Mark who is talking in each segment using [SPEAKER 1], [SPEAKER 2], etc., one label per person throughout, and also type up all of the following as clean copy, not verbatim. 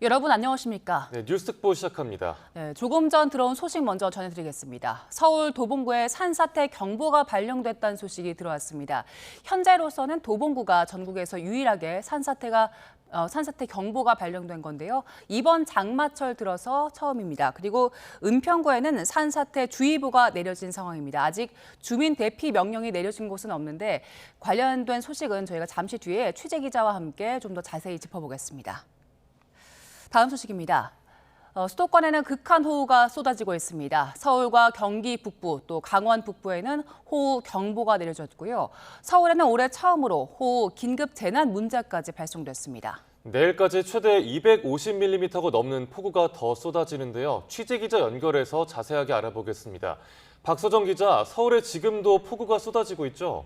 [SPEAKER 1] 여러분 안녕하십니까?
[SPEAKER 2] 네, 뉴스특보 시작합니다.
[SPEAKER 1] 네, 조금 전 들어온 소식 먼저 전해드리겠습니다. 서울 도봉구에 산사태 경보가 발령됐다는 소식이 들어왔습니다. 현재로서는 도봉구가 전국에서 유일하게 산사태 경보가 발령된 건데요. 이번 장마철 들어서 처음입니다. 그리고 은평구에는 산사태 주의보가 내려진 상황입니다. 아직 주민 대피 명령이 내려진 곳은 없는데 관련된 소식은 저희가 잠시 뒤에 취재기자와 함께 좀 더 자세히 짚어보겠습니다. 다음 소식입니다. 수도권에는 극한호우가 쏟아지고 있습니다. 서울과 경기 북부 또 강원 북부에는 호우 경보가 내려졌고요. 서울에는 올해 처음으로 호우 긴급 재난 문자까지 발송됐습니다.
[SPEAKER 2] 내일까지 최대 250mm가 넘는 폭우가 더 쏟아지는데요. 취재기자 연결해서 자세하게 알아보겠습니다. 박서정 기자, 서울에 지금도 폭우가 쏟아지고 있죠?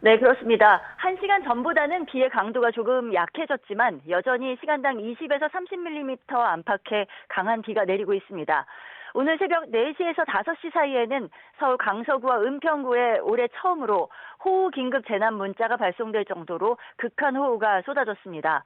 [SPEAKER 3] 네, 그렇습니다. 1시간 전보다는 비의 강도가 조금 약해졌지만 여전히 시간당 20에서 30mm 안팎의 강한 비가 내리고 있습니다. 오늘 새벽 4시에서 5시 사이에는 서울 강서구와 은평구에 올해 처음으로 호우 긴급 재난 문자가 발송될 정도로 극한 호우가 쏟아졌습니다.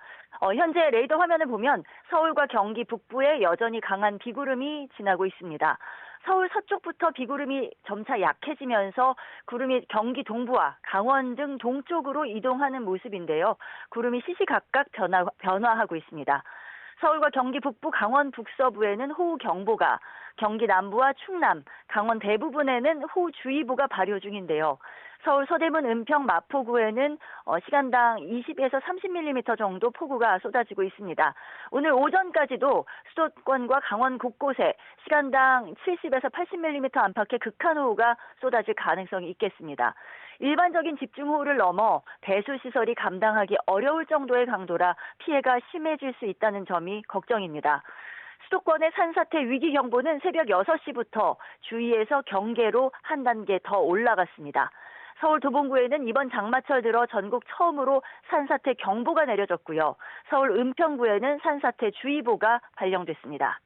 [SPEAKER 3] 현재 레이더 화면을 보면 서울과 경기 북부에 여전히 강한 비구름이 지나고 있습니다. 서울 서쪽부터 비구름이 점차 약해지면서 구름이 경기 동부와 강원 등 동쪽으로 이동하는 모습인데요. 구름이 시시각각 변화하고 있습니다. 서울과 경기 북부, 강원 북서부에는 호우 경보가, 경기 남부와 충남, 강원 대부분에는 호우주의보가 발효 중인데요. 서울 서대문, 은평, 마포구에는 시간당 20에서 30mm 정도 폭우가 쏟아지고 있습니다. 오늘 오전까지도 수도권과 강원 곳곳에 시간당 70에서 80mm 안팎의 극한호우가 쏟아질 가능성이 있겠습니다. 일반적인 집중호우를 넘어 배수시설이 감당하기 어려울 정도의 강도라 피해가 심해질 수 있다는 점이 걱정입니다. 수도권의 산사태 위기경보는 새벽 6시부터 주의에서 경계로 한 단계 더 올라갔습니다. 서울 도봉구에는 이번 장마철 들어 전국 처음으로 산사태 경보가 내려졌고요. 서울 은평구에는 산사태 주의보가 발령됐습니다.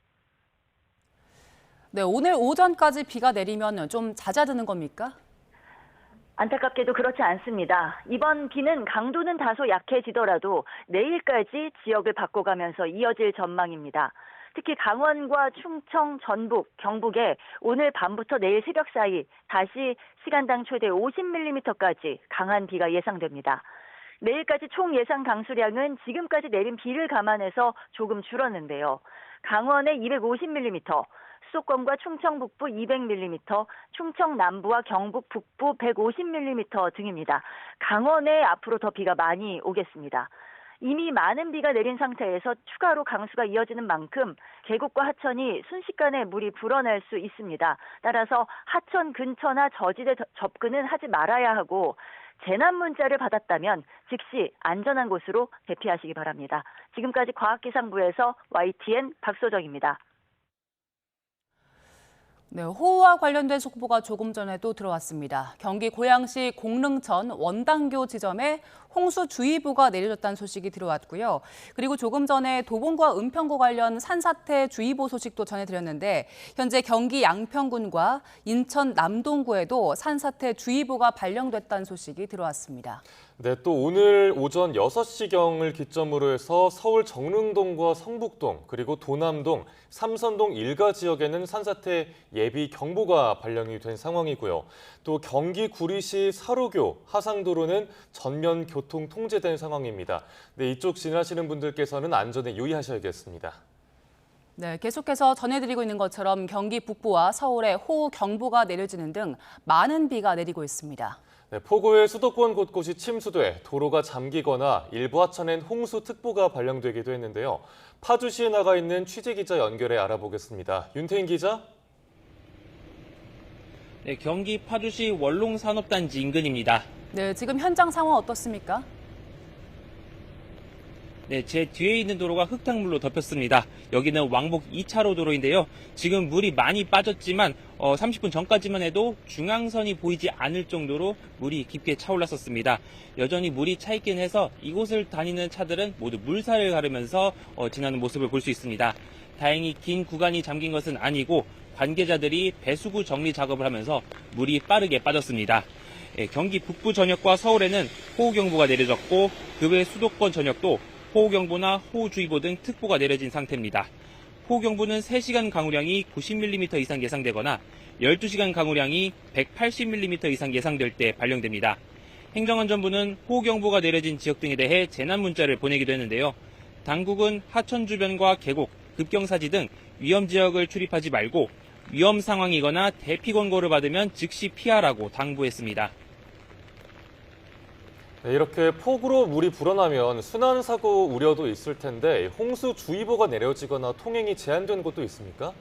[SPEAKER 1] 네, 오늘 오전까지 비가 내리면 좀 잦아드는 겁니까?
[SPEAKER 3] 안타깝게도 그렇지 않습니다. 이번 비는 강도는 다소 약해지더라도 내일까지 지역을 바꿔가면서 이어질 전망입니다. 특히 강원과 충청, 전북, 경북에 오늘 밤부터 내일 새벽 사이 다시 시간당 최대 50mm까지 강한 비가 예상됩니다. 내일까지 총 예상 강수량은 지금까지 내린 비를 감안해서 조금 줄었는데요. 강원에 250mm, 수도권과 충청 북부 200mm, 충청 남부와 경북 북부 150mm 등입니다. 강원에 앞으로 더 비가 많이 오겠습니다. 이미 많은 비가 내린 상태에서 추가로 강수가 이어지는 만큼 계곡과 하천이 순식간에 물이 불어날 수 있습니다. 따라서 하천 근처나 저지대 접근은 하지 말아야 하고 재난 문자를 받았다면 즉시 안전한 곳으로 대피하시기 바랍니다. 지금까지 과학기상부에서 YTN 박소정입니다.
[SPEAKER 1] 네, 호우와 관련된 속보가 조금 전에도 들어왔습니다. 경기 고양시 공릉천 원당교 지점에 홍수주의보가 내려졌다는 소식이 들어왔고요. 그리고 조금 전에 도봉구와 은평구 관련 산사태 주의보 소식도 전해드렸는데 현재 경기 양평군과 인천 남동구에도 산사태 주의보가 발령됐다는 소식이 들어왔습니다.
[SPEAKER 2] 네, 또 오늘 오전 6시경을 기점으로 해서 서울 정릉동과 성북동, 그리고 도남동, 삼선동 일가 지역에는 산사태 예비 경보가 발령이 된 상황이고요. 또 경기 구리시 사로교, 하상도로는 전면 교통 통제된 상황입니다. 네, 이쪽 지나시는 분들께서는 안전에 유의하셔야겠습니다.
[SPEAKER 1] 네, 계속해서 전해드리고 있는 것처럼 경기 북부와 서울에 호우 경보가 내려지는 등 많은 비가 내리고 있습니다.
[SPEAKER 2] 네, 폭우에 수도권 곳곳이 침수돼 도로가 잠기거나 일부 하천엔 홍수특보가 발령되기도 했는데요. 파주시에 나가 있는 취재기자 연결해 알아보겠습니다. 윤태인 기자.
[SPEAKER 4] 네, 경기 파주시 원롱산업단지 인근입니다.
[SPEAKER 1] 네, 지금 현장 상황 어떻습니까?
[SPEAKER 4] 네, 제 뒤에 있는 도로가 흙탕물로 덮였습니다. 여기는 왕복 2차로 도로인데요. 지금 물이 많이 빠졌지만 30분 전까지만 해도 중앙선이 보이지 않을 정도로 물이 깊게 차올랐었습니다. 여전히 물이 차 있긴 해서 이곳을 다니는 차들은 모두 물살을 가르면서 지나는 모습을 볼 수 있습니다. 다행히 긴 구간이 잠긴 것은 아니고 관계자들이 배수구 정리 작업을 하면서 물이 빠르게 빠졌습니다. 경기 북부 전역과 서울에는 호우경보가 내려졌고 그 외 수도권 전역도 호우경보나 호우주의보 등 특보가 내려진 상태입니다. 호우경보는 3시간 강우량이 90mm 이상 예상되거나 12시간 강우량이 180mm 이상 예상될 때 발령됩니다. 행정안전부는 호우경보가 내려진 지역 등에 대해 재난문자를 보내기도 했는데요. 당국은 하천 주변과 계곡, 급경사지 등 위험지역을 출입하지 말고 위험 상황이거나 대피 권고를 받으면 즉시 피하라고 당부했습니다.
[SPEAKER 2] 네, 이렇게 폭우로 물이 불어나면 순환사고 우려도 있을 텐데 홍수주의보가 내려지거나 통행이 제한된 곳도 있습니까?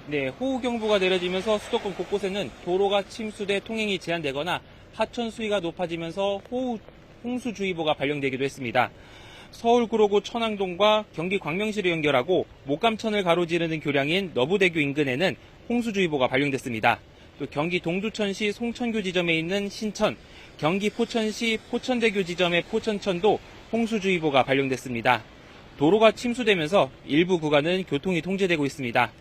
[SPEAKER 4] 네, 호우경보가 내려지면서 수도권 곳곳에는 도로가 침수돼 통행이 제한되거나 하천 수위가 높아지면서 홍수주의보가 발령되기도 했습니다. 서울 구로구 천왕동과 경기 광명시를 연결하고 목감천을 가로지르는 교량인 너부대교 인근에는 홍수주의보가 발령됐습니다. 또 경기 동두천시 송천교 지점에 있는 신천, 경기 포천시 포천대교 지점의 포천천도 홍수주의보가 발령됐습니다. 도로가 침수되면서 일부 구간은 교통이 통제되고 있습니다.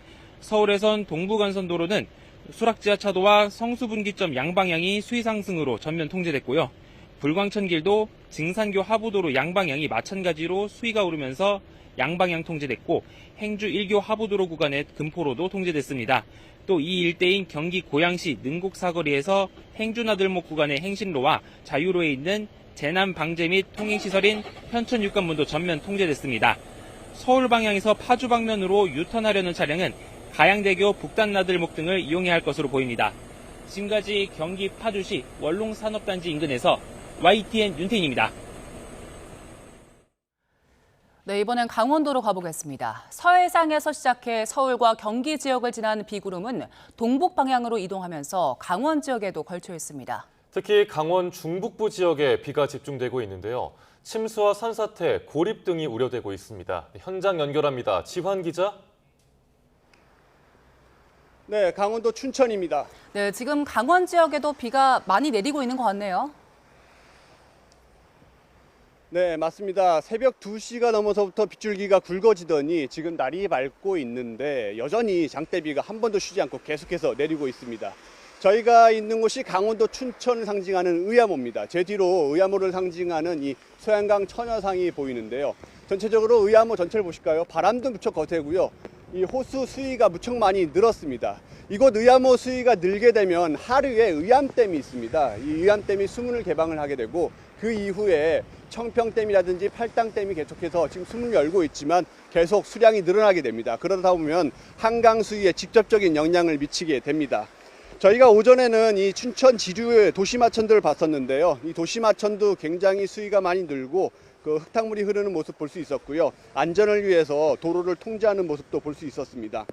[SPEAKER 4] 서울에선 동부간선도로는 수락지하차도와 성수분기점 양방향이 수위 상승으로 전면 통제됐고요. 불광천길도 증산교 하부도로 양방향이 마찬가지로 수위가 오르면서 양방향 통제됐고 행주 1교 하부도로 구간의 금포로도 통제됐습니다. 또 이 일대인 경기 고양시 능곡 사거리에서 행주나들목 구간의 행신로와 자유로에 있는 재난 방제 및 통행시설인 현천 육관문도 전면 통제됐습니다. 서울 방향에서 파주 방면으로 유턴하려는 차량은 가양대교 북단나들목 등을 이용해야 할 것으로 보입니다. 지금까지 경기 파주시 원롱산업단지 인근에서 YTN 윤태인입니다.
[SPEAKER 1] 네, 이번엔 강원도로 가보겠습니다. 서해상에서 시작해 서울과 경기 지역을 지난 비구름은 동북 방향으로 이동하면서 강원 지역에도 걸쳐 있습니다.
[SPEAKER 2] 특히 강원 중북부 지역에 비가 집중되고 있는데요. 침수와 산사태, 고립 등이 우려되고 있습니다. 현장 연결합니다. 지환 기자.
[SPEAKER 5] 네, 강원도 춘천입니다.
[SPEAKER 1] 네, 지금 강원 지역에도 비가 많이 내리고 있는 것 같네요.
[SPEAKER 5] 네, 맞습니다. 새벽 2시가 넘어서부터 빗줄기가 굵어지더니 지금 날이 밝고 있는데 여전히 장대비가 한 번도 쉬지 않고 계속해서 내리고 있습니다. 저희가 있는 곳이 강원도 춘천을 상징하는 의암호입니다. 제 뒤로 의암호를 상징하는 이 소양강 처녀상이 보이는데요. 전체적으로 의암호 전체를 보실까요? 바람도 무척 거세고요. 이 호수 수위가 무척 많이 늘었습니다. 이곳 의암호 수위가 늘게 되면 하류에 의암댐이 있습니다. 이 의암댐이 수문을 개방을 하게 되고 그 이후에 청평댐이라든지 팔당댐이 계속해서 지금 수문을 열고 있지만 계속 수량이 늘어나게 됩니다. 그러다 보면 한강 수위에 직접적인 영향을 미치게 됩니다. 저희가 오전에는 이 춘천 지류의 도시마천들을 봤었는데요. 이 도시마천도 굉장히 수위가 많이 늘고 그 흙탕물이 흐르는 모습 볼 수 있었고요. 안전을 위해서 도로를 통제하는 모습도 볼 수 있었습니다.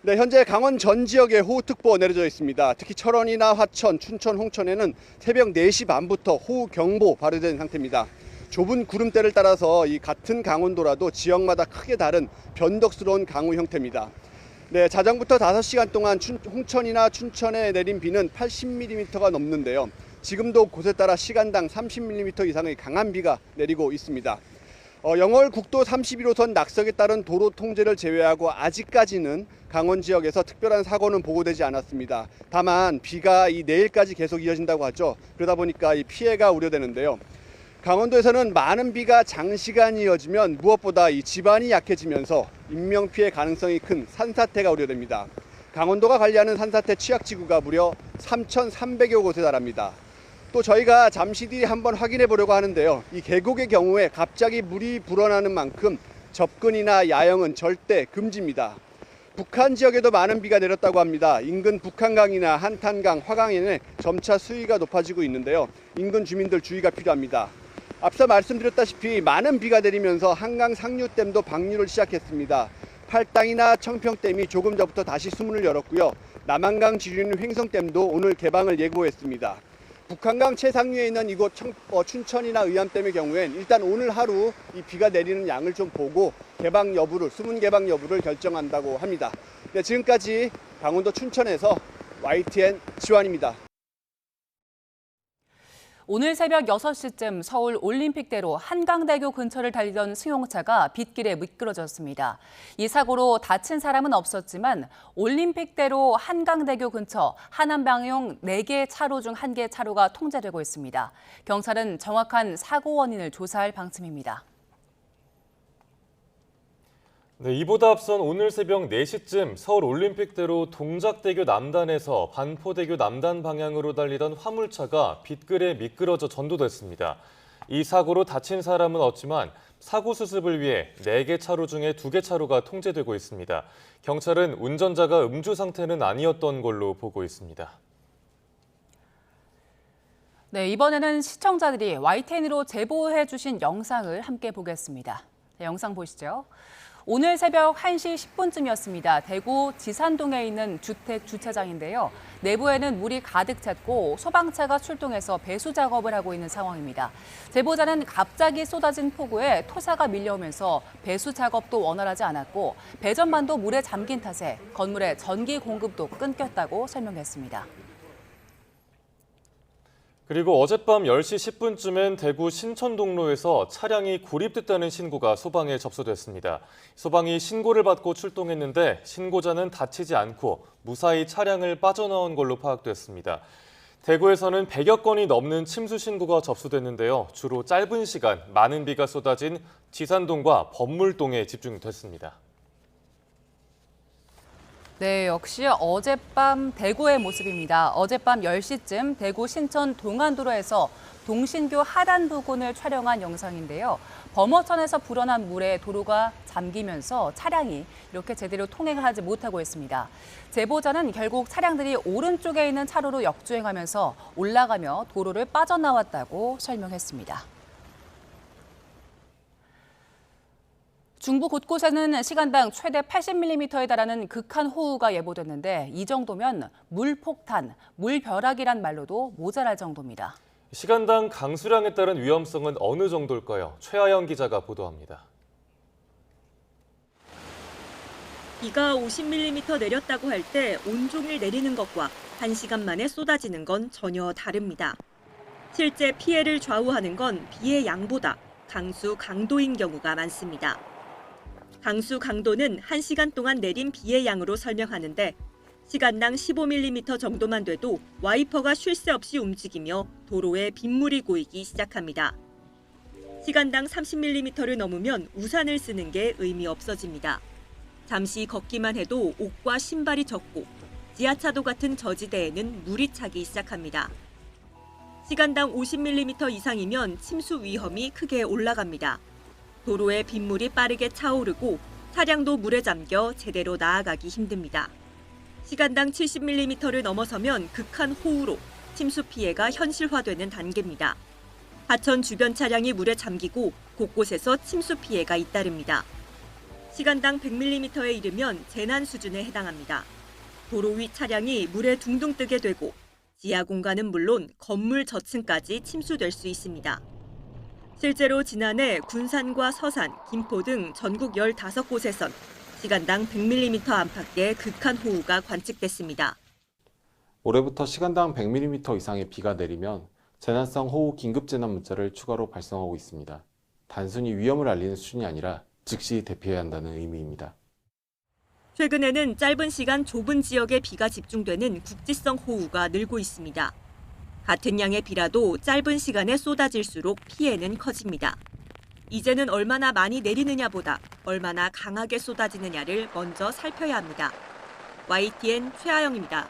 [SPEAKER 5] 네, 현재 강원 전 지역에 호우특보 내려져 있습니다. 특히 철원이나 화천, 춘천, 홍천에는 새벽 4시 반부터 호우경보 발효된 상태입니다. 좁은 구름대를 따라서 이 같은 강원도라도 지역마다 크게 다른 변덕스러운 강우 형태입니다. 네, 자정부터 5시간 동안 홍천이나 춘천에 내린 비는 80mm가 넘는데요. 지금도 곳에 따라 시간당 30mm 이상의 강한 비가 내리고 있습니다. 영월 국도 31호선 낙석에 따른 도로 통제를 제외하고 아직까지는 강원 지역에서 특별한 사고는 보고되지 않았습니다. 다만 비가 이 내일까지 계속 이어진다고 하죠. 그러다 보니까 이 피해가 우려되는데요. 강원도에서는 많은 비가 장시간 이어지면 무엇보다 이 지반이 약해지면서 인명피해 가능성이 큰 산사태가 우려됩니다. 강원도가 관리하는 산사태 취약지구가 무려 3,300여 곳에 달합니다. 또 저희가 잠시 뒤에 한번 확인해 보려고 하는데요. 이 계곡의 경우에 갑자기 물이 불어나는 만큼 접근이나 야영은 절대 금지입니다. 북한 지역에도 많은 비가 내렸다고 합니다. 인근 북한강이나 한탄강, 화강에는 점차 수위가 높아지고 있는데요. 인근 주민들 주의가 필요합니다. 앞서 말씀드렸다시피 많은 비가 내리면서 한강 상류댐도 방류를 시작했습니다. 팔당이나 청평댐이 조금 전부터 다시 수문을 열었고요. 남한강 지류인 횡성댐도 오늘 개방을 예고했습니다. 북한강 최상류에 있는 이곳 춘천이나 의암댐의 경우엔 일단 오늘 하루 이 비가 내리는 양을 좀 보고 개방 여부를, 수문 개방 여부를 결정한다고 합니다. 네, 지금까지 강원도 춘천에서 YTN 지환입니다.
[SPEAKER 1] 오늘 새벽 6시쯤 서울 올림픽대로 한강대교 근처를 달리던 승용차가 빗길에 미끄러졌습니다. 이 사고로 다친 사람은 없었지만 올림픽대로 한강대교 근처 하남방향 4개 차로 중 1개 차로가 통제되고 있습니다. 경찰은 정확한 사고 원인을 조사할 방침입니다.
[SPEAKER 2] 네, 이보다 앞선 오늘 새벽 4시쯤 서울 올림픽대로 동작대교 남단에서 반포대교 남단 방향으로 달리던 화물차가 빗길에 미끄러져 전도됐습니다. 이 사고로 다친 사람은 없지만 사고 수습을 위해 4개 차로 중에 2개 차로가 통제되고 있습니다. 경찰은 운전자가 음주 상태는 아니었던 걸로 보고 있습니다.
[SPEAKER 1] 네, 이번에는 시청자들이 YTN으로 제보해 주신 영상을 함께 보겠습니다. 네, 영상 보시죠. 오늘 새벽 1시 10분쯤이었습니다. 대구 지산동에 있는 주택 주차장인데요. 내부에는 물이 가득 찼고 소방차가 출동해서 배수 작업을 하고 있는 상황입니다. 제보자는 갑자기 쏟아진 폭우에 토사가 밀려오면서 배수 작업도 원활하지 않았고 배전반도 물에 잠긴 탓에 건물의 전기 공급도 끊겼다고 설명했습니다.
[SPEAKER 2] 그리고 어젯밤 10시 10분쯤엔 대구 신천동로에서 차량이 고립됐다는 신고가 소방에 접수됐습니다. 소방이 신고를 받고 출동했는데 신고자는 다치지 않고 무사히 차량을 빠져나온 걸로 파악됐습니다. 대구에서는 100여 건이 넘는 침수 신고가 접수됐는데요. 주로 짧은 시간 많은 비가 쏟아진 지산동과 범물동에 집중됐습니다.
[SPEAKER 1] 네, 역시 어젯밤 대구의 모습입니다. 어젯밤 10시쯤 대구 신천 동안도로에서 동신교 하단 부근을 촬영한 영상인데요. 범어천에서 불어난 물에 도로가 잠기면서 차량이 이렇게 제대로 통행을 하지 못하고 있습니다. 제보자는 결국 차량들이 오른쪽에 있는 차로로 역주행하면서 올라가며 도로를 빠져나왔다고 설명했습니다. 중부 곳곳에는 시간당 최대 80mm에 달하는 극한 호우가 예보됐는데 이 정도면 물폭탄, 물벼락이란 말로도 모자랄 정도입니다.
[SPEAKER 2] 시간당 강수량에 따른 위험성은 어느 정도일까요? 최하영 기자가 보도합니다.
[SPEAKER 6] 비가 50mm 내렸다고 할 때 온종일 내리는 것과 1시간 만에 쏟아지는 건 전혀 다릅니다. 실제 피해를 좌우하는 건 비의 양보다 강수, 강도인 경우가 많습니다. 강수, 강도는 1시간 동안 내린 비의 양으로 설명하는데 시간당 15mm 정도만 돼도 와이퍼가 쉴 새 없이 움직이며 도로에 빗물이 고이기 시작합니다. 시간당 30mm를 넘으면 우산을 쓰는 게 의미 없어집니다. 잠시 걷기만 해도 옷과 신발이 젖고 지하차도 같은 저지대에는 물이 차기 시작합니다. 시간당 50mm 이상이면 침수 위험이 크게 올라갑니다. 도로에 빗물이 빠르게 차오르고 차량도 물에 잠겨 제대로 나아가기 힘듭니다. 시간당 70mm를 넘어서면 극한 호우로 침수 피해가 현실화되는 단계입니다. 하천 주변 차량이 물에 잠기고 곳곳에서 침수 피해가 잇따릅니다. 시간당 100mm에 이르면 재난 수준에 해당합니다. 도로 위 차량이 물에 둥둥 뜨게 되고 지하 공간은 물론 건물 저층까지 침수될 수 있습니다. 실제로 지난해 군산과 서산, 김포 등 전국 15곳에선 시간당 100mm 안팎의 극한 호우가 관측됐습니다.
[SPEAKER 7] 올해부터 시간당 100mm 이상의 비가 내리면 재난성 호우 긴급재난 문자를 추가로 발송하고 있습니다. 단순히 위험을 알리는 수준이 아니라 즉시 대피해야 한다는 의미입니다.
[SPEAKER 6] 최근에는 짧은 시간 좁은 지역에 비가 집중되는 국지성 호우가 늘고 있습니다. 같은 양의 비라도 짧은 시간에 쏟아질수록 피해는 커집니다. 이제는 얼마나 많이 내리느냐보다 얼마나 강하게 쏟아지느냐를 먼저 살펴야 합니다. YTN 최하영입니다.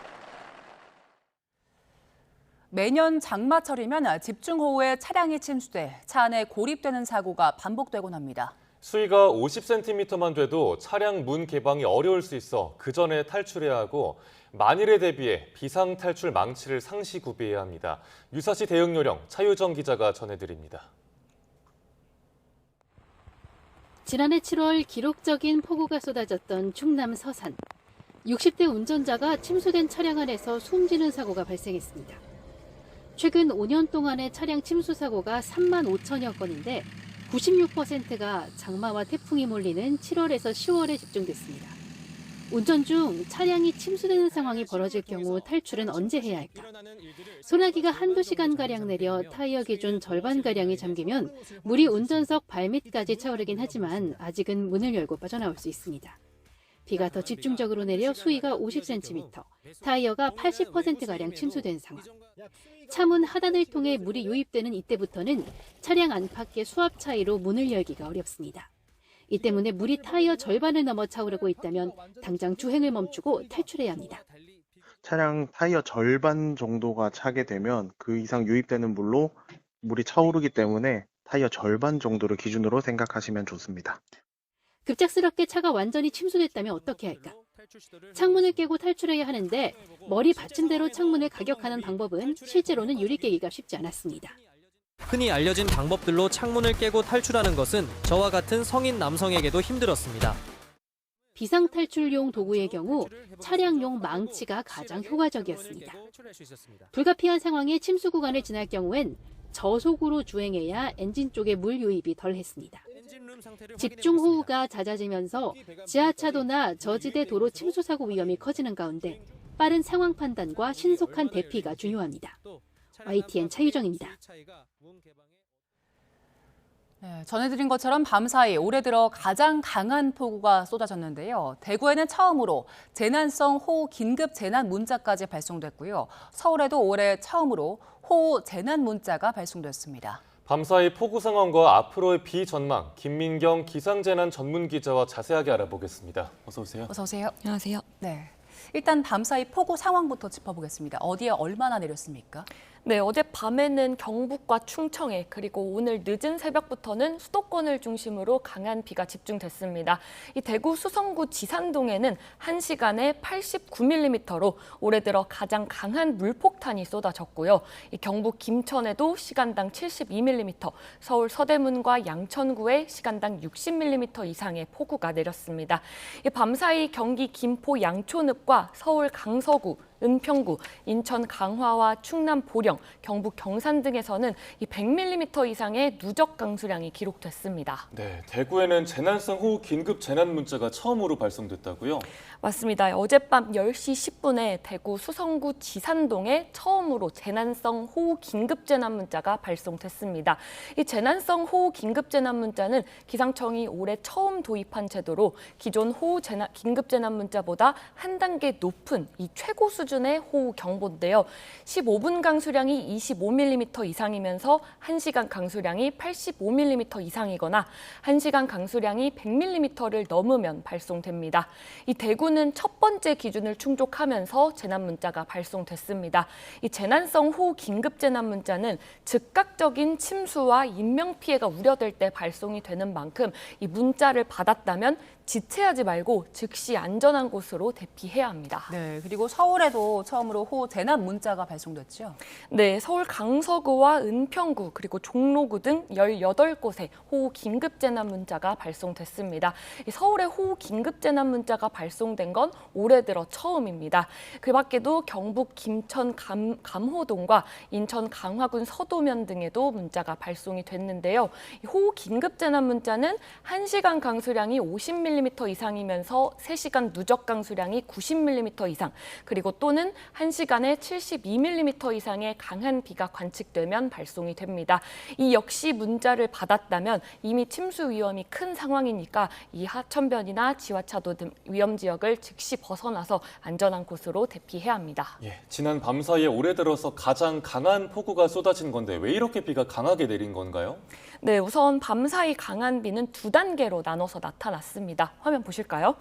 [SPEAKER 1] 매년 장마철이면 집중호우에 차량이 침수돼 차 안에 고립되는 사고가 반복되곤 합니다.
[SPEAKER 2] 수위가 50cm만 돼도 차량 문 개방이 어려울 수 있어 그 전에 탈출해야 하고 만일에 대비해 비상탈출 망치를 상시 구비해야 합니다. 유사시 대응 요령 차유정 기자가 전해드립니다.
[SPEAKER 8] 지난해 7월 기록적인 폭우가 쏟아졌던 충남 서산. 60대 운전자가 침수된 차량 안에서 숨지는 사고가 발생했습니다. 최근 5년 동안의 차량 침수 사고가 3만 5천여 건인데 96%가 장마와 태풍이 몰리는 7월에서 10월에 집중됐습니다. 운전 중 차량이 침수되는 상황이 벌어질 경우 탈출은 언제 해야 할까? 소나기가 한두 시간가량 내려 타이어 기준 절반가량이 잠기면 물이 운전석 발밑까지 차오르긴 하지만 아직은 문을 열고 빠져나올 수 있습니다. 비가 더 집중적으로 내려 수위가 50cm, 타이어가 80%가량 침수된 상황. 차문 하단을 통해 물이 유입되는 이때부터는 차량 안팎의 수압 차이로 문을 열기가 어렵습니다. 이 때문에 물이 타이어 절반을 넘어 차오르고 있다면 당장 주행을 멈추고 탈출해야 합니다.
[SPEAKER 9] 차량 타이어 절반 정도가 차게 되면 그 이상 유입되는 물로 물이 차오르기 때문에 타이어 절반 정도를 기준으로 생각하시면 좋습니다.
[SPEAKER 8] 급작스럽게 차가 완전히 침수됐다면 어떻게 할까? 창문을 깨고 탈출해야 하는데 머리 받친 대로 창문을 가격하는 방법은 실제로는 유리 깨기가 쉽지 않았습니다.
[SPEAKER 10] 흔히 알려진 방법들로 창문을 깨고 탈출하는 것은 저와 같은 성인 남성에게도 힘들었습니다.
[SPEAKER 8] 비상탈출용 도구의 경우 차량용 망치가 가장 효과적이었습니다. 불가피한 상황에 침수 구간을 지날 경우엔 저속으로 주행해야 엔진 쪽에 물 유입이 덜했습니다. 집중호우가 잦아지면서 지하차도나 저지대 도로 침수 사고 위험이 커지는 가운데 빠른 상황 판단과 신속한 대피가 중요합니다. YTN 차유정입니다.
[SPEAKER 1] 네, 전해드린 것처럼 밤사이 올해 들어 가장 강한 폭우가 쏟아졌는데요. 대구에는 처음으로 재난성 호우 긴급 재난 문자까지 발송됐고요. 서울에도 올해 처음으로 호우 재난 문자가 발송됐습니다.
[SPEAKER 2] 밤사이 폭우 상황과 앞으로의 비 전망, 김민경 기상재난 전문 기자와 자세하게 알아보겠습니다. 어서 오세요.
[SPEAKER 1] 어서 오세요.
[SPEAKER 11] 안녕하세요.
[SPEAKER 1] 네, 일단 밤사이 폭우 상황부터 짚어보겠습니다. 어디에 얼마나 내렸습니까?
[SPEAKER 11] 네, 어젯밤에는 경북과 충청에 그리고 오늘 늦은 새벽부터는 수도권을 중심으로 강한 비가 집중됐습니다. 이 대구 수성구 지산동에는 1시간에 89mm로 올해 들어 가장 강한 물폭탄이 쏟아졌고요. 이 경북 김천에도 시간당 72mm, 서울 서대문과 양천구에 시간당 60mm 이상의 폭우가 내렸습니다. 이 밤사이 경기 김포 양촌읍과 서울 강서구, 은평구, 인천 강화와 충남 보령, 경북 경산 등에서는 이 100mm 이상의 누적 강수량이 기록됐습니다.
[SPEAKER 2] 네, 대구에는 재난성 호우 긴급 재난 문자가 처음으로 발송됐다고요?
[SPEAKER 11] 맞습니다. 어젯밤 10시 10분에 대구 수성구 지산동에 처음으로 재난성 호우 긴급 재난 문자가 발송됐습니다. 이 재난성 호우 긴급 재난 문자는 기상청이 올해 처음 도입한 제도로 기존 호우 긴급 재난 문자보다 한 단계 높은 이 최고 수준의 호우 경보인데요. 15분 강수량이 25mm 이상이면서 1시간 강수량이 85mm 이상이거나 1시간 강수량이 100mm를 넘으면 발송됩니다. 이 대구는 첫 번째 기준을 충족하면서 재난 문자가 발송됐습니다. 이 재난성 호우 긴급 재난 문자는 즉각적인 침수와 인명 피해가 우려될 때 발송이 되는 만큼 이 문자를 받았다면 지체하지 말고 즉시 안전한 곳으로 대피해야 합니다.
[SPEAKER 1] 네, 그리고 서울에도 처음으로 호우 재난 문자가 발송됐죠?
[SPEAKER 11] 네, 서울 강서구와 은평구 그리고 종로구 등 18곳에 호우 긴급 재난 문자가 발송됐습니다. 서울에 호우 긴급 재난 문자가 발송된 건 올해 들어 처음입니다. 그 밖에도 경북 김천 감호동과 인천 강화군 서도면 등에도 문자가 발송이 됐는데요. 호우 긴급 재난 문자는 1시간 강수량이 50mm 이상이면서 3시간 누적 강수량이 90mm 이상, 그리고 또는 1시간에 72mm 이상의 강한 비가 관측되면 발송이 됩니다. 이 역시 문자를 받았다면 이미 침수 위험이 큰 상황이니까 이 하천변이나 지하차도 등 위험 지역을 즉시 벗어나서 안전한 곳으로 대피해야 합니다.
[SPEAKER 2] 예, 지난 밤사이에 올해 들어서 가장 강한 폭우가 쏟아진 건데 왜 이렇게 비가 강하게 내린 건가요?
[SPEAKER 11] 네, 우선 밤사이 강한 비는 2단계로 나눠서 나타났습니다. 화면 보실까요?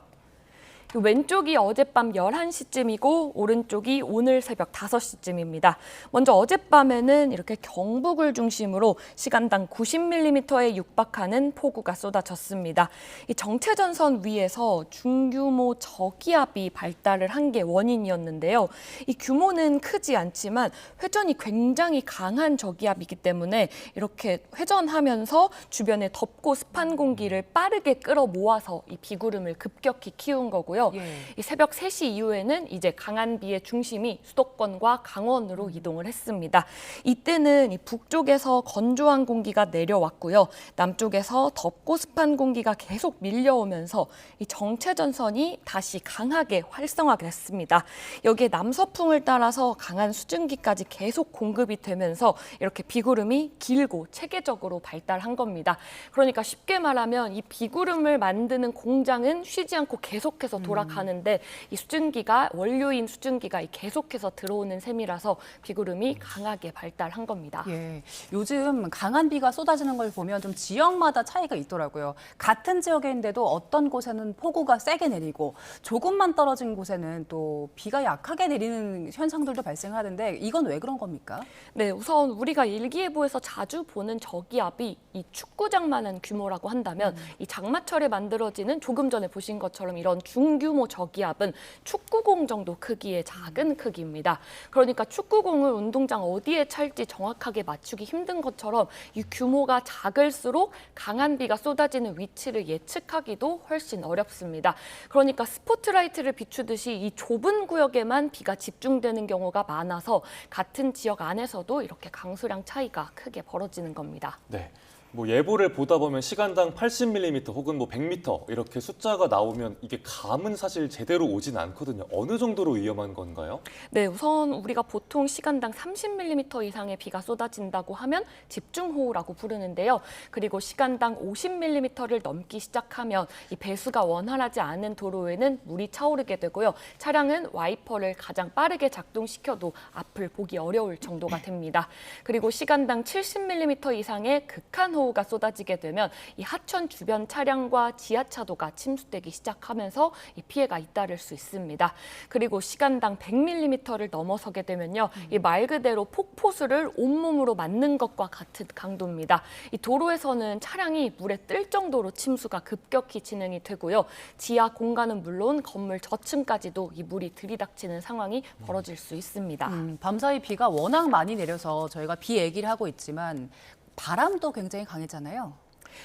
[SPEAKER 11] 왼쪽이 어젯밤 11시쯤이고 오른쪽이 오늘 새벽 5시쯤입니다. 먼저 어젯밤에는 이렇게 경북을 중심으로 시간당 90mm에 육박하는 폭우가 쏟아졌습니다. 이 정체전선 위에서 중규모 저기압이 발달을 한 게 원인이었는데요. 이 규모는 크지 않지만 회전이 굉장히 강한 저기압이기 때문에 이렇게 회전하면서 주변에 덥고 습한 공기를 빠르게 끌어모아서 이 비구름을 급격히 키운 거고요. 있고요.
[SPEAKER 1] 예.
[SPEAKER 11] 이 새벽 3시 이후에는 이제 강한 비의 중심이 수도권과 강원으로 이동을 했습니다. 이때는 이 북쪽에서 건조한 공기가 내려왔고요. 남쪽에서 덥고 습한 공기가 계속 밀려오면서 이 정체전선이 다시 강하게 활성화됐습니다. 여기에 남서풍을 따라서 강한 수증기까지 계속 공급이 되면서 이렇게 비구름이 길고 체계적으로 발달한 겁니다. 그러니까 쉽게 말하면 이 비구름을 만드는 공장은 쉬지 않고 계속해서 돌아가는데 이 수증기가 원료인 수증기가 계속해서 들어오는 셈이라서 비구름이 강하게 발달한 겁니다.
[SPEAKER 1] 예, 요즘 강한 비가 쏟아지는 걸 보면 좀 지역마다 차이가 있더라고요. 같은 지역인데도 어떤 곳에는 폭우가 세게 내리고 조금만 떨어진 곳에는 또 비가 약하게 내리는 현상들도 발생하는데 이건 왜 그런 겁니까?
[SPEAKER 11] 네, 우선 우리가 일기예보에서 자주 보는 저기압이 이 축구장만한 규모라고 한다면 이 장마철에 만들어지는 조금 전에 보신 것처럼 이런 중규모 저기압은 축구공 정도 크기의 작은 크기입니다. 그러니까 축구공을 운동장 어디에 찰지 정확하게 맞추기 힘든 것처럼 이 규모가 작을수록 강한 비가 쏟아지는 위치를 예측하기도 훨씬 어렵습니다. 그러니까 스포트라이트를 비추듯이 이 좁은 구역에만 비가 집중되는 경우가 많아서 같은 지역 안에서도 이렇게 강수량 차이가 크게 벌어지는 겁니다.
[SPEAKER 2] 네. 뭐 예보를 보다 보면 시간당 80mm 혹은 뭐 100m 이렇게 숫자가 나오면 이게 감은 사실 제대로 오진 않거든요. 어느 정도로 위험한 건가요?
[SPEAKER 11] 네, 우선 우리가 보통 시간당 30mm 이상의 비가 쏟아진다고 하면 집중호우라고 부르는데요. 그리고 시간당 50mm를 넘기 시작하면 이 배수가 원활하지 않은 도로에는 물이 차오르게 되고요. 차량은 와이퍼를 가장 빠르게 작동시켜도 앞을 보기 어려울 정도가 됩니다. 그리고 시간당 70mm 이상의 극한 호우가 쏟아지게 되면 이 하천 주변 차량과 지하차도가 침수되기 시작하면서 이 피해가 잇따를 수 있습니다. 그리고 시간당 100mm를 넘어서게 되면요, 이 말 그대로 폭포수를 온몸으로 맞는 것과 같은 강도입니다. 이 도로에서는 차량이 물에 뜰 정도로 침수가 급격히 진행이 되고요. 지하 공간은 물론 건물 저층까지도 이 물이 들이닥치는 상황이 벌어질 수 있습니다.
[SPEAKER 1] 밤사이 비가 워낙 많이 내려서 저희가 비 얘기를 하고 있지만 바람도 굉장히 강했잖아요.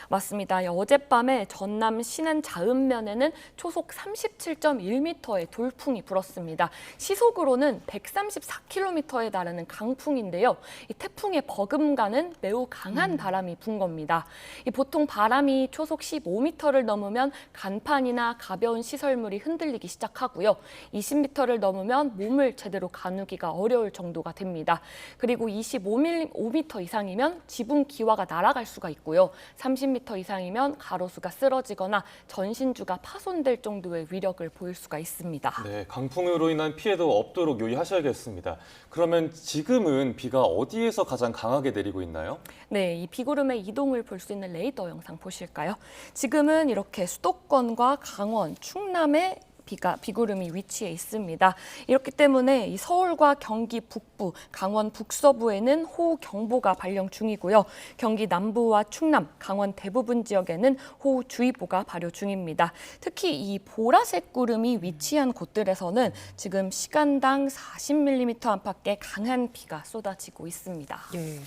[SPEAKER 11] 맞습니다. 어젯밤에 전남 신안 자읍면에는 초속 37.1m의 돌풍이 불었습니다. 시속으로는 134km에 달하는 강풍인데요. 이 태풍의 버금가는 매우 강한 바람이 분 겁니다. 이 보통 바람이 초속 15m를 넘으면 간판이나 가벼운 시설물이 흔들리기 시작하고요. 20m를 넘으면 몸을 제대로 가누기가 어려울 정도가 됩니다. 그리고 25m 이상이면 지붕 기와가 날아갈 수가 있고요. 30m 이상이면 가로수가 쓰러지거나 전신주가 파손될 정도의 위력을 보일 수가 있습니다.
[SPEAKER 2] 네, 강풍으로 인한 피해도 없도록 유의하셔야겠습니다. 그러면 지금은 비가 어디에서 가장 강하게 내리고 있나요?
[SPEAKER 11] 네, 이 비구름의 이동을 볼 수 있는 레이더 영상 보실까요? 지금은 이렇게 수도권과 강원, 충남에 비구름이 위치해 있습니다. 이렇기 때문에 이 서울과 경기 북부, 강원 북서부에는 호우경보가 발령 중이고요. 경기 남부와 충남, 강원 대부분 지역에는 호우주의보가 발효 중입니다. 특히 이 보라색 구름이 위치한 곳들에서는 지금 시간당 40mm 안팎의 강한 비가 쏟아지고 있습니다.
[SPEAKER 1] 예.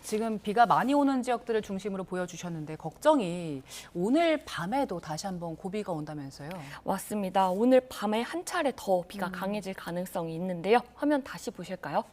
[SPEAKER 1] 지금 비가 많이 오는 지역들을 중심으로 보여주셨는데 걱정이 오늘 밤에도 다시 한번 고비가 온다면서요?
[SPEAKER 11] 맞습니다. 오늘 밤에 한 차례 더 비가 강해질 가능성이 있는데요. 화면 다시 보실까요?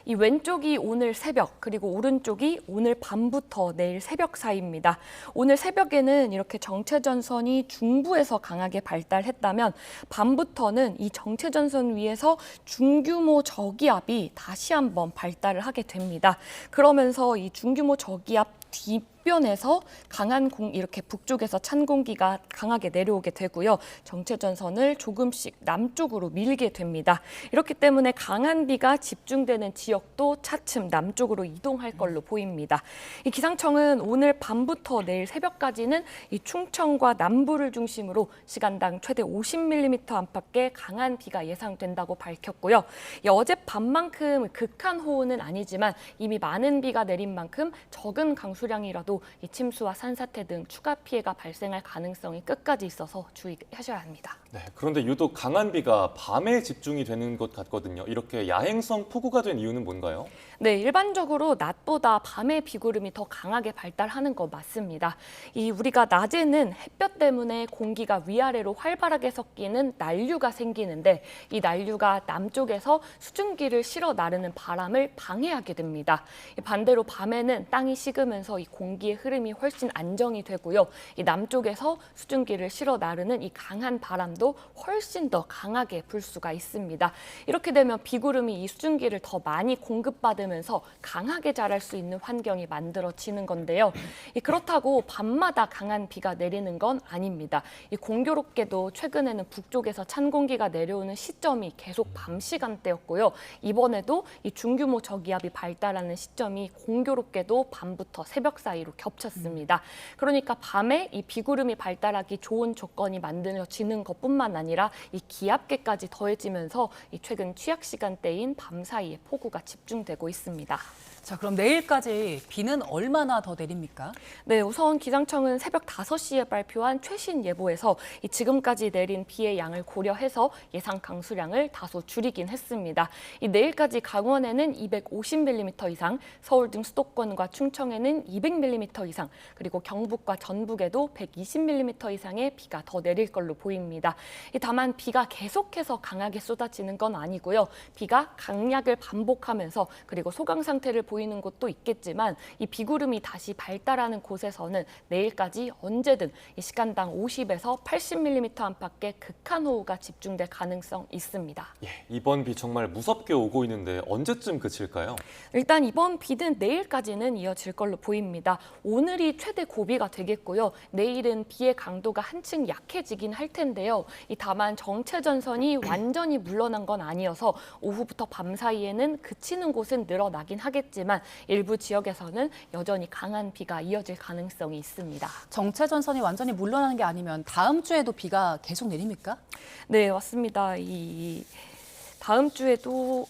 [SPEAKER 11] 이 왼쪽이 오늘 새벽, 그리고 오른쪽이 오늘 밤부터 내일 새벽 사이입니다. 오늘 새벽에는 이렇게 정체전선이 중부에서 강하게 발달했다면 밤부터는 이 정체전선 위에서 중규모 저기압이 다시 한번 발달을 하게 됩니다. 그러면서 이 중규모 저기압 뒷변에서 강한 이렇게 북쪽에서 찬 공기가 강하게 내려오게 되고요. 정체전선을 조금씩 남쪽으로 밀게 됩니다. 이렇기 때문에 강한 비가 집중되는 지역도 차츰 남쪽으로 이동할 걸로 보입니다. 이 기상청은 오늘 밤부터 내일 새벽까지는 이 충청과 남부를 중심으로 시간당 최대 50mm 안팎의 강한 비가 예상된다고 밝혔고요. 어젯밤만큼 극한 호우는 아니지만 이미 많은 비가 내린 만큼 적은 강수량이라도 이 침수와 산사태 등 추가 피해가 발생할 가능성이 끝까지 있어서 주의하셔야 합니다.
[SPEAKER 2] 네, 그런데 유독 강한 비가 밤에 집중이 되는 것 같거든요. 이렇게 야행성 폭우가 된 이유는 뭔가요?
[SPEAKER 11] 네, 일반적으로 낮보다 밤에 비구름이 더 강하게 발달하는 거 맞습니다. 우리가 낮에는 햇볕 때문에 공기가 위아래로 활발하게 섞이는 난류가 생기는데 이 난류가 남쪽에서 수증기를 실어 나르는 바람을 방해하게 됩니다. 반대로 밤에는 땅이 식으면서 이 공기의 흐름이 훨씬 안정이 되고요. 이 남쪽에서 수증기를 실어 나르는 이 강한 바람도 훨씬 더 강하게 불 수가 있습니다. 이렇게 되면 비구름이 이 수증기를 더 많이 공급받으면서 강하게 자랄 수 있는 환경이 만들어지는 건데요. 그렇다고 밤마다 강한 비가 내리는 건 아닙니다. 공교롭게도 최근에는 북쪽에서 찬 공기가 내려오는 시점이 계속 밤 시간대였고요. 이번에도 이 중규모 저기압이 발달하는 시점이 공교롭게도 밤부터 새벽 사이로 겹쳤습니다. 그러니까 밤에 이 비구름이 발달하기 좋은 조건이 만들어지는 것뿐만 아니라 이 기압계까지 더해지면서 이 최근 취약 시간대인 밤 사이에 폭우가 집중되고 있습니다.
[SPEAKER 1] 자, 그럼 내일까지 비는 얼마나 더 내립니까?
[SPEAKER 11] 네, 우선 기상청은 새벽 5시에 발표한 최신 예보에서 이 지금까지 내린 비의 양을 고려해서 예상 강수량을 다소 줄이긴 했습니다. 이 내일까지 강원에는 250mm 이상, 서울 등 수도권과 충청에는 200mm 이상, 그리고 경북과 전북에도 120mm 이상의 비가 더 내릴 걸로 보입니다. 다만 비가 계속해서 강하게 쏟아지는 건 아니고요. 비가 강약을 반복하면서 그리고 소강 상태를 보이는 곳도 있겠지만 이 비구름이 다시 발달하는 곳에서는 내일까지 언제든 이 시간당 50에서 80mm 안팎의 극한호우가 집중될 가능성 있습니다.
[SPEAKER 2] 예, 이번 비 정말 무섭게 오고 있는데 언제쯤 그칠까요?
[SPEAKER 11] 일단 이번 비는 내일까지는 이어질 걸로 보입니다. 오늘이 최대 고비가 되겠고요. 내일은 비의 강도가 한층 약해지긴 할 텐데요. 다만 정체전선이 완전히 물러난 건 아니어서 오후부터 밤 사이에는 그치는 곳은 늘어나긴 하겠지만 일부 지역에서는 여전히 강한 비가 이어질 가능성이 있습니다.
[SPEAKER 1] 정체전선이 완전히 물러나는 게 아니면 다음 주에도 비가 계속 내립니까?
[SPEAKER 11] 네, 맞습니다. 다음 주에도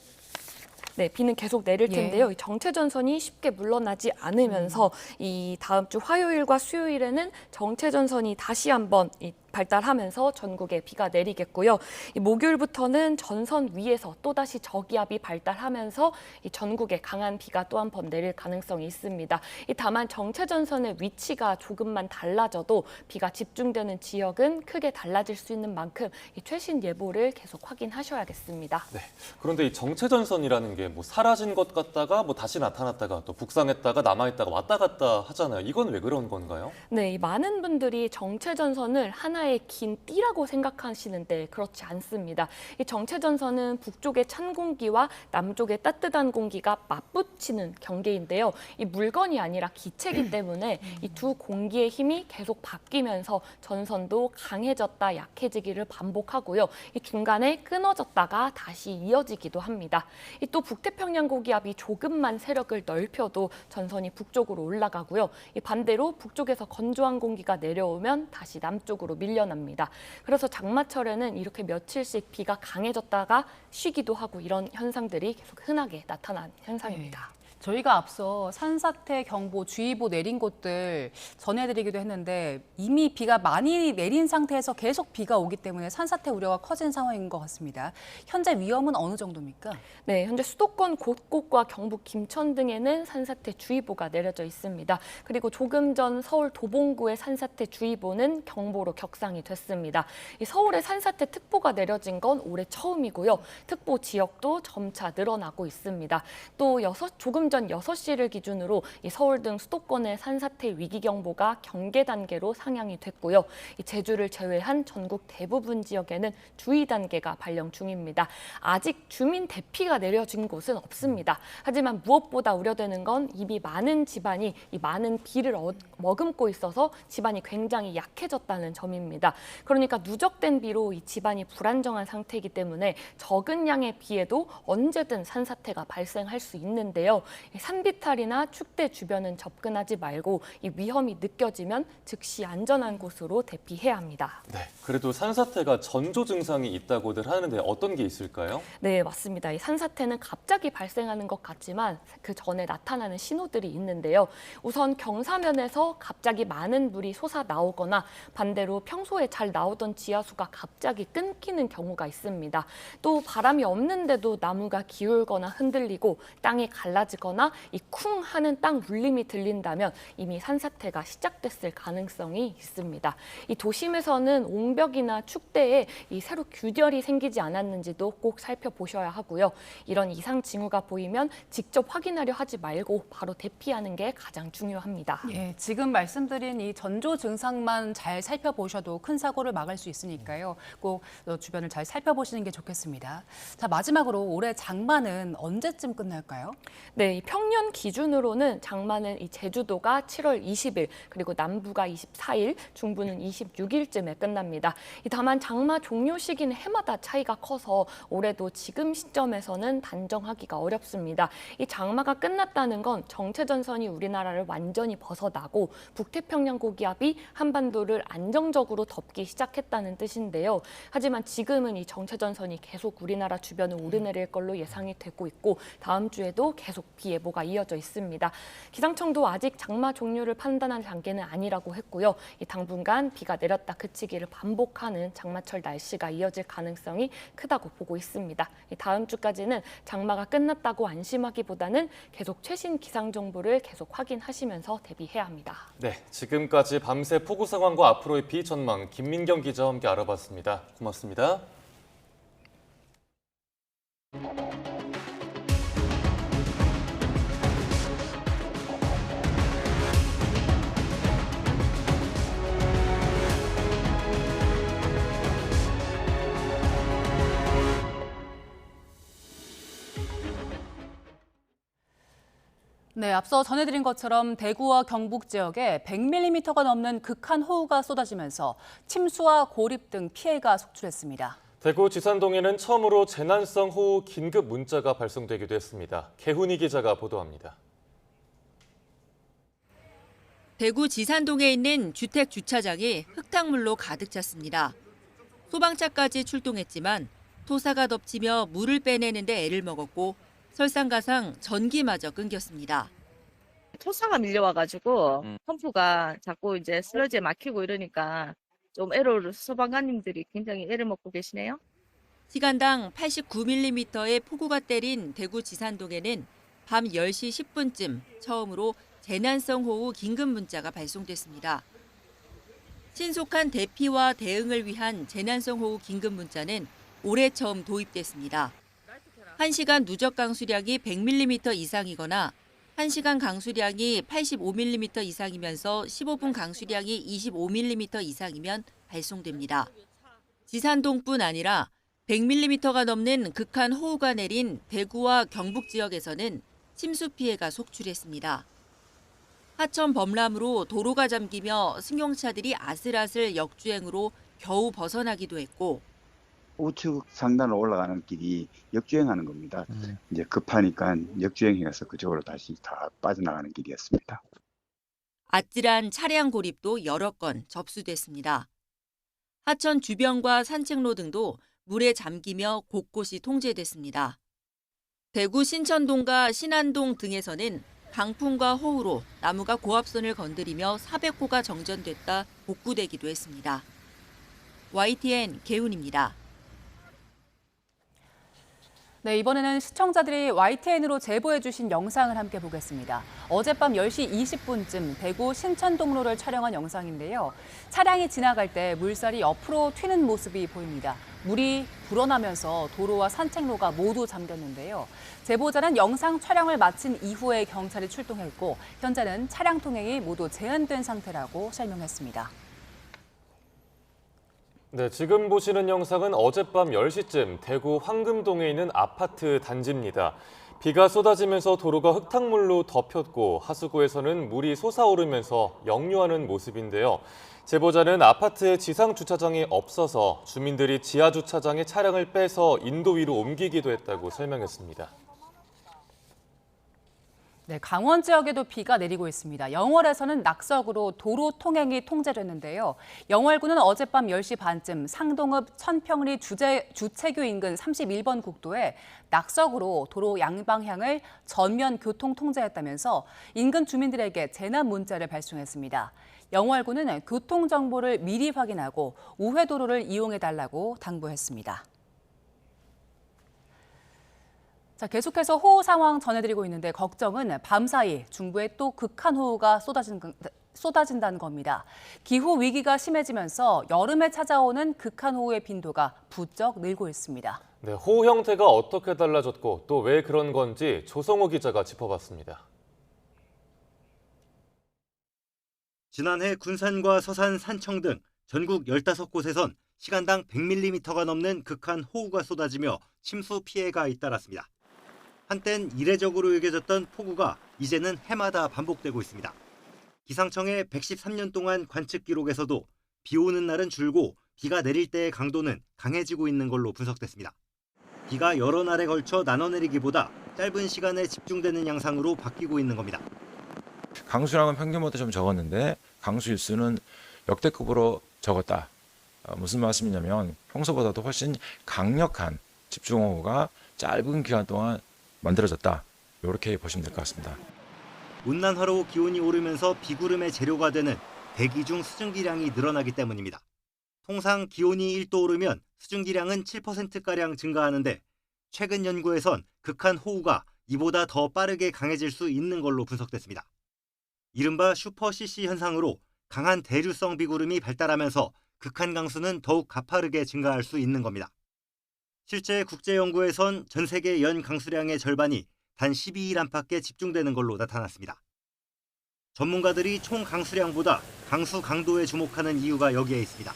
[SPEAKER 11] 비는 계속 내릴 텐데요. 이 정체전선이 쉽게 물러나지 않으면서 이 다음 주 화요일과 수요일에는 정체전선이 다시 한번 발달하면서 전국에 비가 내리겠고요. 목요일부터는 전선 위에서 또다시 저기압이 발달하면서 전국에 강한 비가 또 한 번 내릴 가능성이 있습니다. 다만 정체전선의 위치가 조금만 달라져도 비가 집중되는 지역은 크게 달라질 수 있는 만큼 최신 예보를 계속 확인하셔야겠습니다.
[SPEAKER 2] 네. 그런데 이 정체전선이라는 게 뭐 사라진 것 같다가 뭐 다시 나타났다가 또 북상했다가 남아있다가 왔다 갔다 하잖아요. 이건 왜 그런 건가요?
[SPEAKER 11] 네, 많은 분들이 정체전선을 하나의 긴 띠라고 생각하시는데 그렇지 않습니다. 이 정체전선은 북쪽의 찬 공기와 남쪽의 따뜻한 공기가 맞붙이는 경계인데요. 이 물건이 아니라 기체이기 때문에 이 두 공기의 힘이 계속 바뀌면서 전선도 강해졌다 약해지기를 반복하고요. 이 중간에 끊어졌다가 다시 이어지기도 합니다. 또 북태평양 고기압이 조금만 세력을 넓혀도 전선이 북쪽으로 올라가고요. 반대로 북쪽에서 건조한 공기가 내려오면 다시 남쪽으로 밀려납니다. 그래서 장마철에는 이렇게 며칠씩 비가 강해졌다가 쉬기도 하고 이런 현상들이 계속 흔하게 나타난 현상입니다.
[SPEAKER 1] 저희가 앞서 산사태 경보, 주의보 내린 곳들 전해드리기도 했는데 이미 비가 많이 내린 상태에서 계속 비가 오기 때문에 산사태 우려가 커진 상황인 것 같습니다. 현재 위험은 어느 정도입니까?
[SPEAKER 11] 네, 현재 수도권 곳곳과 경북 김천 등에는 산사태 주의보가 내려져 있습니다. 그리고 조금 전 서울 도봉구의 산사태 주의보는 경보로 격상이 됐습니다. 이 서울에 산사태 특보가 내려진 건 올해 처음이고요. 특보 지역도 점차 늘어나고 있습니다. 또 조금 전 6시를 기준으로 이 서울 등 수도권의 산사태 위기경보가 경계 단계로 상향이 됐고요. 이 제주를 제외한 전국 대부분 지역에는 주의 단계가 발령 중입니다. 아직 주민 대피가 내려진 곳은 없습니다. 하지만 무엇보다 우려되는 건 이미 많은 집안이 이 많은 비를 머금고 있어서 집안이 굉장히 약해졌다는 점입니다. 그러니까 누적된 비로 이 집안이 불안정한 상태이기 때문에 적은 양의 비에도 언제든 산사태가 발생할 수 있는데요. 이 산비탈이나 축대 주변은 접근하지 말고 이 위험이 느껴지면 즉시 안전한 곳으로 대피해야 합니다.
[SPEAKER 2] 네, 그래도 산사태가 전조 증상이 있다고들 하는데 어떤 게 있을까요?
[SPEAKER 11] 네, 맞습니다. 이 산사태는 갑자기 발생하는 것 같지만 그 전에 나타나는 신호들이 있는데요. 우선 경사면에서 갑자기 많은 물이 솟아 나오거나 반대로 평소에 잘 나오던 지하수가 갑자기 끊기는 경우가 있습니다. 또 바람이 없는데도 나무가 기울거나 흔들리고 땅이 갈라지거나 이 쿵 하는 땅 울림이 들린다면 이미 산사태가 시작됐을 가능성이 있습니다. 이 도심에서는 옹벽이나 축대에 이 새로 균열이 생기지 않았는지도 꼭 살펴보셔야 하고요. 이런 이상 징후가 보이면 직접 확인하려 하지 말고 바로 대피하는 게 가장 중요합니다.
[SPEAKER 1] 예, 지금 말씀드린 이 전조 증상만 잘 살펴보셔도 큰 사고를 막을 수 있으니까요. 꼭 주변을 잘 살펴보시는 게 좋겠습니다. 자, 마지막으로 올해 장마는 언제쯤 끝날까요?
[SPEAKER 11] 네, 이 평년 기준으로는 장마는 이 제주도가 7월 20일, 그리고 남부가 24일, 중부는 26일쯤에 끝납니다. 다만 장마 종료 시기는 해마다 차이가 커서 올해도 지금 시점에서는 단정하기가 어렵습니다. 이 장마가 끝났다는 건 정체전선이 우리나라를 완전히 벗어나고 북태평양 고기압이 한반도를 안정적으로 덮기 시작했다는 뜻인데요. 하지만 지금은 이 정체전선이 계속 우리나라 주변을 오르내릴 걸로 예상이 되고 있고 다음 주에도 계속 비 예보가 이어져 있습니다. 기상청도 아직 장마 종료를 판단한 단계는 아니라고 했고요. 당분간 비가 내렸다 그치기를 반복하는 장마철 날씨가 이어질 가능성이 크다고 보고 있습니다. 다음 주까지는 장마가 끝났다고 안심하기보다는 계속 최신 기상 정보를 계속 확인하시면서 대비해야 합니다.
[SPEAKER 2] 네, 지금까지 밤새 폭우 상황과 앞으로의 비 전망 김민경 기자와 함께 알아봤습니다. 고맙습니다.
[SPEAKER 1] 네, 앞서 전해드린 것처럼 대구와 경북 지역에 100mm가 넘는 극한 호우가 쏟아지면서 침수와 고립 등 피해가 속출했습니다.
[SPEAKER 2] 대구 지산동에는 처음으로 재난성 호우 긴급 문자가 발송되기도 했습니다. 개훈이 기자가 보도합니다.
[SPEAKER 12] 대구 지산동에 있는 주택 주차장이 흙탕물로 가득 찼습니다. 소방차까지 출동했지만 토사가 덮치며 물을 빼내는 데 애를 먹었고 설상가상 전기마저 끊겼습니다.
[SPEAKER 13] 토사가 밀려와가지고 펌프가 자꾸 이제 슬러지에 막히고 이러니까 좀 애를 소방관님들이 굉장히 애를 먹고 계시네요.
[SPEAKER 12] 시간당 89mm의 폭우가 때린 대구 지산동에는 밤 10시 10분쯤 처음으로 재난성 호우 긴급 문자가 발송됐습니다. 신속한 대피와 대응을 위한 재난성 호우 긴급 문자는 올해 처음 도입됐습니다. 1시간 누적 강수량이 100mm 이상이거나 1시간 강수량이 85mm 이상이면서 15분 강수량이 25mm 이상이면 발송됩니다. 지산동뿐 아니라 100mm가 넘는 극한 호우가 내린 대구와 경북 지역에서는 침수 피해가 속출했습니다. 하천 범람으로 도로가 잠기며 승용차들이 아슬아슬 역주행으로 겨우 벗어나기도 했고
[SPEAKER 14] 우측 상단으로 올라가는 길이 역주행하는 겁니다. 이제 급하니까 역주행해서 그쪽으로 다시 다 빠져나가는 길이었습니다.
[SPEAKER 12] 아찔한 차량 고립도 여러 건 접수됐습니다. 하천 주변과 산책로 등도 물에 잠기며 곳곳이 통제됐습니다. 대구 신천동과 신안동 등에서는 강풍과 호우로 나무가 고압선을 건드리며 400호가 정전됐다 복구되기도 했습니다. YTN 개훈입니다.
[SPEAKER 1] 네, 이번에는 시청자들이 YTN으로 제보해 주신 영상을 함께 보겠습니다. 어젯밤 10시 20분쯤 대구 신천동로를 촬영한 영상인데요. 차량이 지나갈 때 물살이 옆으로 튀는 모습이 보입니다. 물이 불어나면서 도로와 산책로가 모두 잠겼는데요. 제보자는 영상 촬영을 마친 이후에 경찰이 출동했고 현재는 차량 통행이 모두 제한된 상태라고 설명했습니다.
[SPEAKER 2] 네, 지금 보시는 영상은 어젯밤 10시쯤 대구 황금동에 있는 아파트 단지입니다. 비가 쏟아지면서 도로가 흙탕물로 덮였고 하수구에서는 물이 솟아오르면서 역류하는 모습인데요. 제보자는 아파트에 지상 주차장이 없어서 주민들이 지하 주차장에 차량을 빼서 인도 위로 옮기기도 했다고 설명했습니다.
[SPEAKER 1] 네, 강원 지역에도 비가 내리고 있습니다. 영월에서는 낙석으로 도로 통행이 통제됐는데요. 영월군은 어젯밤 10시 반쯤 상동읍 천평리 주체교 인근 31번 국도에 낙석으로 도로 양방향을 전면 교통 통제했다면서 인근 주민들에게 재난 문자를 발송했습니다. 영월군은 교통 정보를 미리 확인하고 우회 도로를 이용해달라고 당부했습니다. 자, 계속해서 호우 상황 전해드리고 있는데 걱정은 밤사이 중부에 또 극한호우가 쏟아진다는 겁니다. 기후 위기가 심해지면서 여름에 찾아오는 극한호우의 빈도가 부쩍 늘고 있습니다.
[SPEAKER 2] 네, 호우 형태가 어떻게 달라졌고 또 왜 그런 건지 조성호 기자가 짚어봤습니다.
[SPEAKER 15] 지난해 군산과 서산, 산청 등 전국 15곳에선 시간당 100mm가 넘는 극한 호우가 쏟아지며 침수 피해가 잇따랐습니다. 한땐 이례적으로 여겨졌던 폭우가 이제는 해마다 반복되고 있습니다. 기상청의 113년 동안 관측 기록에서도 비 오는 날은 줄고 비가 내릴 때의 강도는 강해지고 있는 걸로 분석됐습니다. 비가 여러 날에 걸쳐 나눠 내리기보다 짧은 시간에 집중되는 양상으로 바뀌고 있는 겁니다.
[SPEAKER 16] 강수량은 평균보다 좀 적었는데 강수 일수는 역대급으로 적었다. 무슨 말씀이냐면 평소보다도 훨씬 강력한 집중호우가 짧은 기간 동안 만들어졌다. 이렇게 보시면 될 것 같습니다.
[SPEAKER 15] 온난화로 기온이 오르면서 비구름의 재료가 되는 대기 중 수증기량이 늘어나기 때문입니다. 통상 기온이 1도 오르면 수증기량은 7%가량 증가하는데 최근 연구에선 극한 호우가 이보다 더 빠르게 강해질 수 있는 걸로 분석됐습니다. 이른바 슈퍼 CC 현상으로 강한 대류성 비구름이 발달하면서 극한 강수는 더욱 가파르게 증가할 수 있는 겁니다. 실제 국제연구에선 전 세계 연 강수량의 절반이 단 12일 안팎에 집중되는 걸로 나타났습니다. 전문가들이 총 강수량보다 강수 강도에 주목하는 이유가 여기에 있습니다.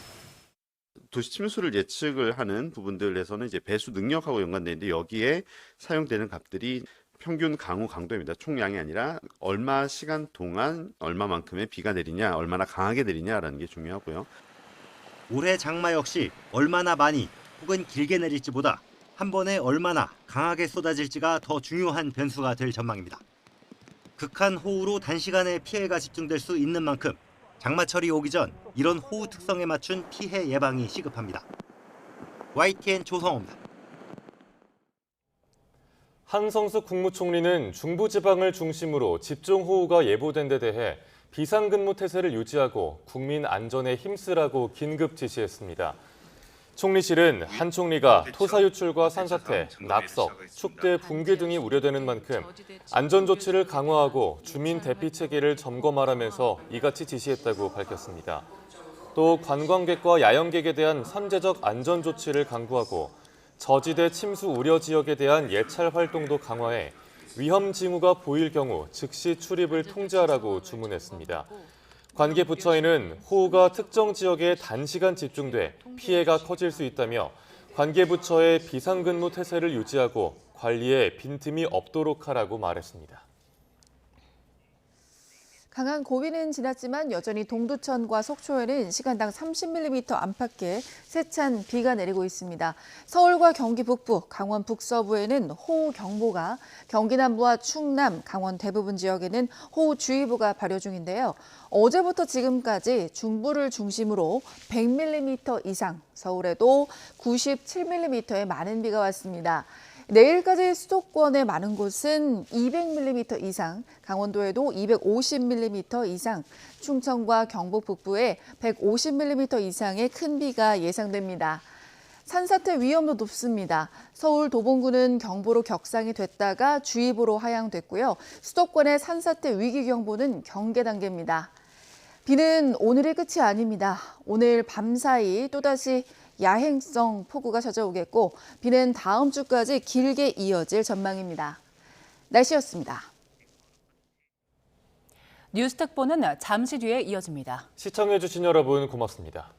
[SPEAKER 17] 도시 침수를 예측을 하는 부분들에서는 이제 배수 능력하고 연관되어 있는데 여기에 사용되는 값들이 평균 강우 강도입니다. 총량이 아니라 얼마 시간 동안 얼마만큼의 비가 내리냐, 얼마나 강하게 내리냐라는 게 중요하고요.
[SPEAKER 15] 올해 장마 역시 얼마나 많이 혹은 길게 내릴지보다 한 번에 얼마나 강하게 쏟아질지가 더 중요한 변수가 될 전망입니다. 극한 호우로 단시간에 피해가 집중될 수 있는 만큼 장마철이 오기 전 이런 호우 특성에 맞춘 피해 예방이 시급합니다. YTN 조성호입니다.
[SPEAKER 2] 한성수 국무총리는 중부지방을 중심으로 집중호우가 예보된 데 대해 비상근무 태세를 유지하고 국민 안전에 힘쓰라고 긴급 지시했습니다. 총리실은 한 총리가 토사 유출과 산사태, 낙석, 축대 붕괴 등이 우려되는 만큼 안전조치를 강화하고 주민 대피 체계를 점검하라면서 이같이 지시했다고 밝혔습니다. 또 관광객과 야영객에 대한 선제적 안전조치를 강구하고 저지대 침수 우려 지역에 대한 예찰 활동도 강화해 위험 징후가 보일 경우 즉시 출입을 통제하라고 주문했습니다. 관계 부처에는 호우가 특정 지역에 단시간 집중돼 피해가 커질 수 있다며 관계 부처의 비상근무 태세를 유지하고 관리에 빈틈이 없도록 하라고 말했습니다.
[SPEAKER 18] 강한 고비는 지났지만 여전히 동두천과 속초에는 시간당 30mm 안팎의 세찬 비가 내리고 있습니다. 서울과 경기 북부, 강원 북서부에는 호우경보가, 경기 남부와 충남, 강원 대부분 지역에는 호우주의보가 발효 중인데요. 어제부터 지금까지 중부를 중심으로 100mm 이상, 서울에도 97mm의 많은 비가 왔습니다. 내일까지 수도권의 많은 곳은 200mm 이상, 강원도에도 250mm 이상, 충청과 경북 북부에 150mm 이상의 큰 비가 예상됩니다. 산사태 위험도 높습니다. 서울 도봉구는 경보로 격상이 됐다가 주의보로 하향됐고요. 수도권의 산사태 위기경보는 경계 단계입니다. 비는 오늘이 끝이 아닙니다. 오늘 밤사이 또다시 야행성 폭우가 찾아오겠고 비는 다음 주까지 길게 이어질 전망입니다. 날씨였습니다.
[SPEAKER 1] 뉴스특보는 잠시 뒤에 이어집니다.
[SPEAKER 2] 시청해주신 여러분 고맙습니다.